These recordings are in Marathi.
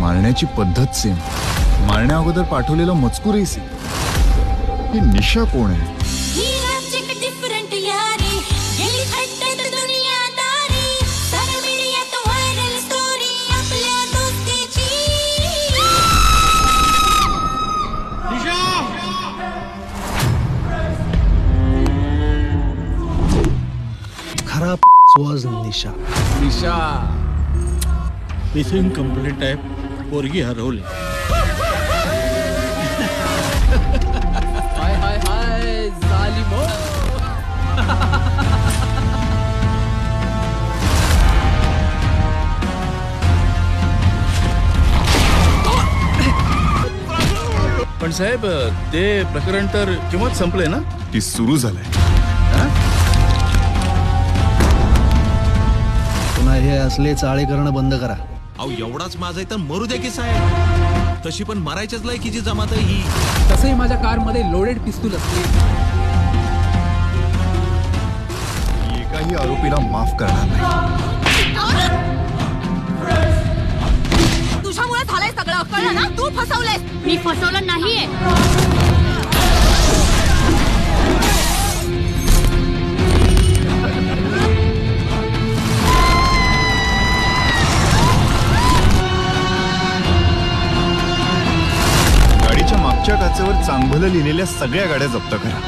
मारण्याची पद्धत सेम, मारण्या अगोदर पाठवलेला मजकूरही सेम. ही निशा कोण आहे? खराब was Nisha. Nisha missing complete आहे, पोरगी हरवली. हाय हाय हाय जालिमो. पण साहेब ते प्रकरण तर केव्हाच संपलंय ना? ती सुरू झालंय. पुन्हा हे असले चाळे करणं बंद करा. अहो एवढाच माझा तर मरू द्या की साहेब, तशी पण मरायच्याच लायकीची जमात आहे ही. तसंही माझ्या कार मध्ये लोडेड पिस्तूल असते. एकाही आरोपीला माफ करणार नाही. तुझ्यामुळे झालंय सगळं, कळलं ना? तू फसवलंयस. मी फसवलं नाहीये. गाडीच्या मागच्या काचेवर चांगलं लिहिलेल्या सगळ्या गाड्या जप्त करा.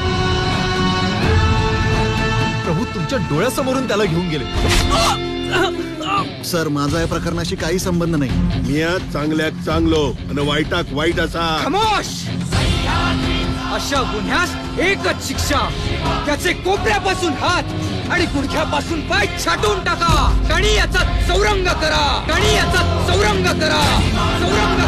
प्रभू तुमच्या डोळ्यासमोरून त्याला घेऊन गेले. सर, माझा या प्रकरणाशी काही संबंध नाही. मी चांगल्यात चांगलो आणि वाईटाक वाईट असा. खामोश. अशा गुन्ह्यास एकच शिक्षा, त्याचे कोपऱ्यापासून हात आणि गुडघ्यापासून पाय छाटून टाका. आणि याचा चौरंग करा, आणि याचा चौरंग करा, चौरंग